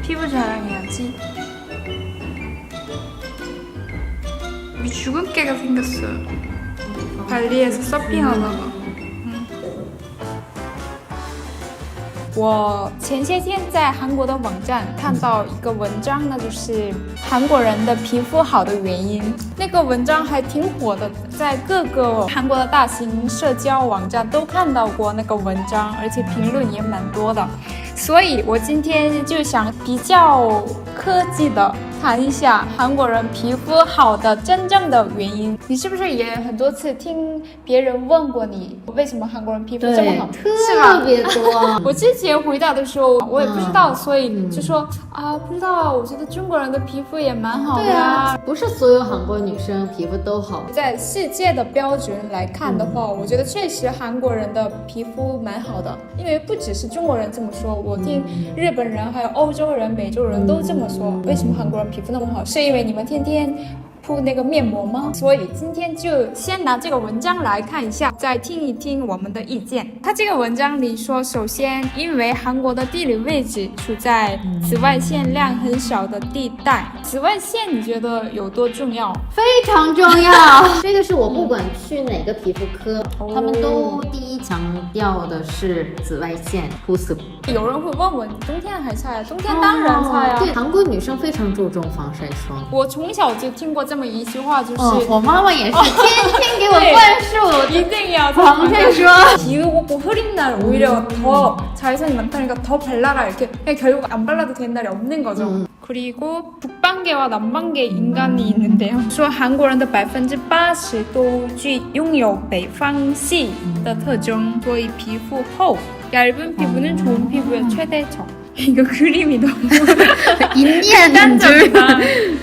피부 자랑해야지. 여기 죽은 깨가 생겼어요. 발리에서 서핑하다가. 我前些天在韩国的网站看到一个文章呢，就是韩国人的皮肤好的原因。那个文章还挺火的，在各个韩国的大型社交网站都看到过那个文章，而且评论也蛮多的。所以我今天就想比较科技的谈一下韩国人皮肤好的真正的原因。你是不是也很多次听别人问过你，为什么韩国人皮肤这么好？是吧？特别多。我之前回答的时候，我也不知道，所以就说啊，不知道。我觉得中国人的皮肤也蛮好的呀。不是所有韩国女生皮肤都好。在世界的标准来看的话，我觉得确实韩国人的皮肤蛮好的，因为不只是中国人这么说，我听日本人还有欧洲人、美洲人都这么说。为什么韩国人皮肤那么好？是因为你们天天铺那个面膜吗？所以今天就先拿这个文章来看一下，再听一听我们的意见。它这个文章里说，首先因为韩国的地理位置处在紫外线量很少的地带，紫外线你觉得有多重要？非常重要。这个是我不管去哪个皮肤科，他们都第一强调的是紫外线护肤。有人会问我，你冬天还擦呀？冬天当然擦呀。对，韩国女生非常注重防晒霜。我从小就听过这么一句话，就是我妈妈也是天天给我灌输，一定要防晒霜。 비 오고 흐린 날 오히려 더 자외선이 많다니까 더 발라라 이렇게. 그냥 결국 안 발라도 되는 날이 없는 거죠. 그리고 북방계와 남방계 인간이 있는데요. 说韩国人的80%都具拥有北方系的特征，所以皮肤厚。 얇은 피부는 좋은 피부의 최대적. 이거 그림이 너무 인간적이다.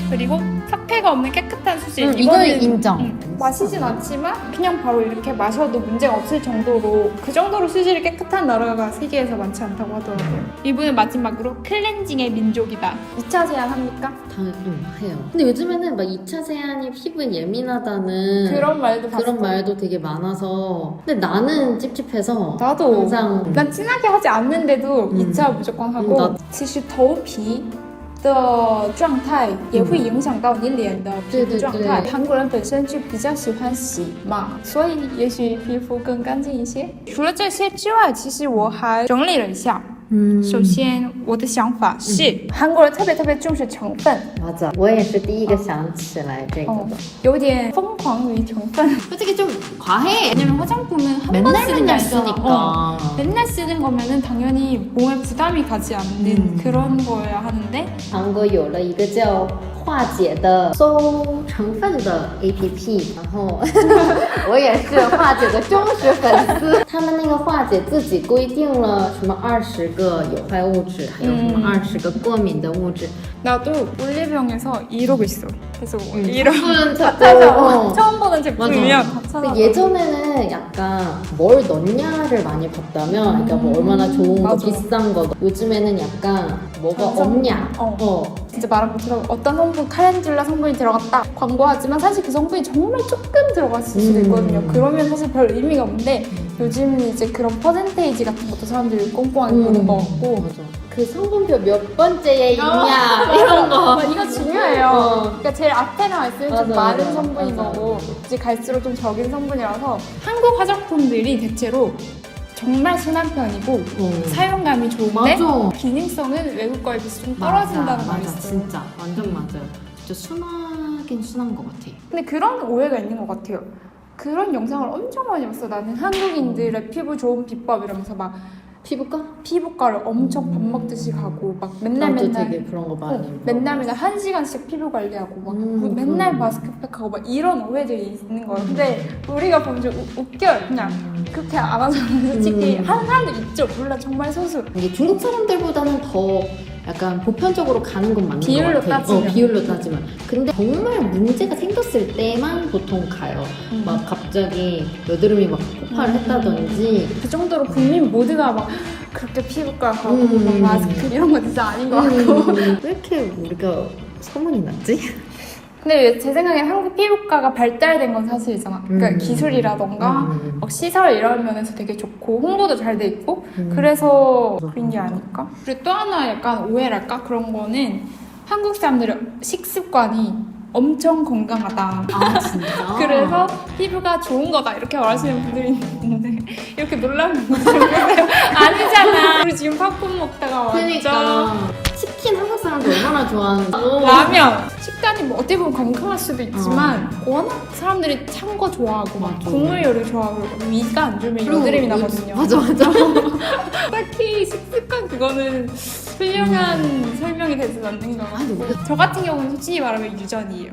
그리고 석회가 없는 깨끗한 수질. 이거는 인정. 마시진 않지만 그냥 바로 이렇게 마셔도 문제가 없을 정도로 그 정도로 수질이 깨끗한 나라가 세계에서 많지 않다고 하더라고요. 이분은 마지막으로 클렌징의 민족이다. 2차 세안합니까? 당연히 해요. 근데 요즘에는 막 2차 세안이 피부에 예민하다는 그런 말도 그런 말도 되게 많아서 근데 나는 찝찝해서 나도 항상 난 진하게 하지 않는데도 2차 무조건 하고 其实头皮的状态也会影响到你脸的皮肤状态。韩国人本身就比较喜欢洗嘛，所以也许皮肤更干净一些。除了这些之外，其实我还整理了一下。首先我的想法是韩国人特别重视成分。 맞아. 我也是第一个想起来这个的。 有点疯狂于成分。 솔직히 좀 과해. 왜냐면 화장품은 한 번 쓰는 게 아니잖아. 맨날 쓰는 거면은 당연히 몸에 부담이 가지 않는 그런 거여야 하는데 韩国有了一个叫化解的搜成分的 APP， 然后我也是化解的忠实粉丝。他们那个化解自己规定了什么20个有害物质，还有什么20个过敏的物质。 나도 올리브영에서 이러고 있어. 그래서 이런 다 다 찾아. 찾아. 처음 보는 제품이면 다 찾아. 근데 예전에는 약간 뭘 넣냐를 많이 봤다면, 그러니까 뭐 얼마나 좋은 거, 맞아. 비싼 거. 요즘에는 약간 뭐가 없냐. 진짜 말한 것처럼 어떤 성분, 칼렌듈라 성분이 들어갔다 광고하지만 사실 그 성분이 정말 조금 들어갔을 수도 있거든요. 그러면 사실 별 의미가 없는데 요즘은 이제 그런 퍼센테이지 같은 것도 사람들이 꼼꼼하게 보는 것 같고 맞아. 그 성분표 몇 번째에 있냐 이런 거. 이거 중요해요. 그러니까 제일 앞에 나와 있으면 좀 맞아, 많은 맞아. 성분인 맞아. 거고 이제 갈수록 좀 적은 성분이라서 한국 화장품들이 대체로 정말 순한 편이고 사용감이 좋은데 맞아. 기능성은 외국 거에 비해서 좀 떨어진다는 말이 맞아, 있어요. 진짜 완전 맞아요. 진짜 순하긴 순한 것 같아. 근데 그런 오해가 있는 것 같아요. 그런 영상을 엄청 많이 봤어. 나는 한국인들의 피부 좋은 비법 이러면서 막 피부과를 엄청 밥 먹듯이 가고 막 맨날 되게 그런 거 많이 맨날 1시간씩 피부 관리하고 막 맨날 마스크팩하고 막 이런 오해들이 있는 거예요. 근데 우리가 보면 좀 웃겨요. 그냥 그렇게 안 하잖아요. 솔직히 하는 사람도 있죠. 물론 정말 소수. 이게 중국 사람들보다는 더 약간 보편적으로 가는 건 맞는 비율로 것 같아. 따지면. 비율로 따지면. 근데 정말 문제가 생겼을 때만 보통 가요. 막 갑자기 여드름이 막 폭발을 했다든지. 그 정도로 국민 모두가 막 그렇게 피부과 가고 막 마스크 이런 거 진짜 아닌 것 같고. 왜 이렇게 우리가 소문이 났지? 근데 제 생각에 한국 피부과가 발달된 건 사실이잖아. 그러니까 기술이라던가 막 시설 이런 면에서 되게 좋고 홍보도 잘 돼 있고 그래서 그런 게 아닐까? 그리고 또 하나 약간 오해랄까? 그런 거는 한국 사람들의 식습관이 엄청 건강하다. 아 진짜? 그래서 피부가 좋은 거다 이렇게 말하시는 분들이 있는데 이렇게 놀라는 분들 아니잖아. 우리 지금 팝콘 먹다가 왔죠. 그러니까 치킨 한국 사람들 얼마나 좋아하는지. 라면 식단이 뭐 어떻게 보면 건강할 수도 있지만 워낙 사람들이 찬 거 좋아하고 막 맞아. 국물 요리 좋아하고 위가 안 좋으면 여드름이 나거든요. 맞아. 딱히 식습관 그거는 훌륭한 설명이 되진 않는 것 아니, 같고 저 같은 경우는 솔직히 말하면 유전이에요.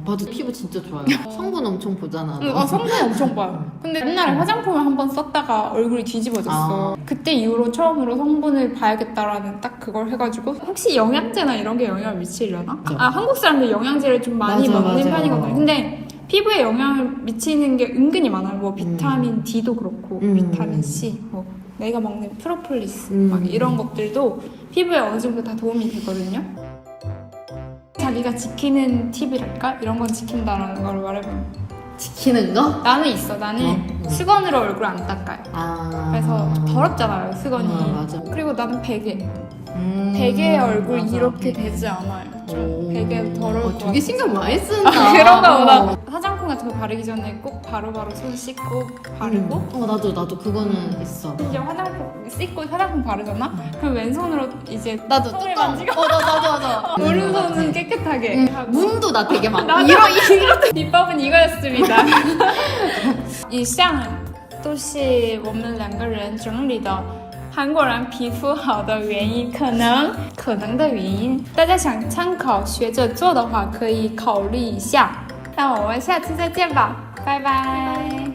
맞아. 피부 진짜 좋아요. 성분 엄청 보잖아. 성분 엄청 봐요. 근데 옛날에 화장품을 한번 썼다가 얼굴이 뒤집어졌어. 그때 이후로 처음으로 성분을 봐야겠다라는 딱 그걸 해가지고 혹시 영양제나 이런 게 영향을 미치려나? 한국 사람들 영양제를 좀 많이 맞아, 먹는 맞아. 편이거든요. 근데 피부에 영향을 미치는 게 은근히 많아요. 뭐 비타민 D도 그렇고 비타민 C, 뭐 내가 먹는 프로폴리스 막 이런 것들도 피부에 어느 정도 다 도움이 되거든요. 자기가 지키는 팁이랄까? 이런 건 지킨다라는 걸 말해보면 지키는 거? 나는 있어. 나는 수건으로 얼굴 안 닦아요. 그래서 더럽잖아요, 수건이. 맞아. 그리고 나는 베개. 베개의 얼굴 맞아. 이렇게 되지 않아요. 좀 베개 더러울 것 되게 같아서. 신경 많이 쓴다. 그런가 보다. 화장품 같은 거 바르기 전에 꼭 바로바로 손 씻고 바르고 나도 그거는 있어. 이제 화장품 씻고 화장품 바르잖아? 그럼 왼손으로 이제 나도 손을 뚜껑. 만지고 나도. 오른손은 깨끗하게 하고 문도 나 되게 많아. 나도 비법은 이거였습니다. 以上都是我们两个人整理的韩国人皮肤好的原因，可能的原因，大家想参考学着做的话，可以考虑一下。那我们下次再见吧，拜拜。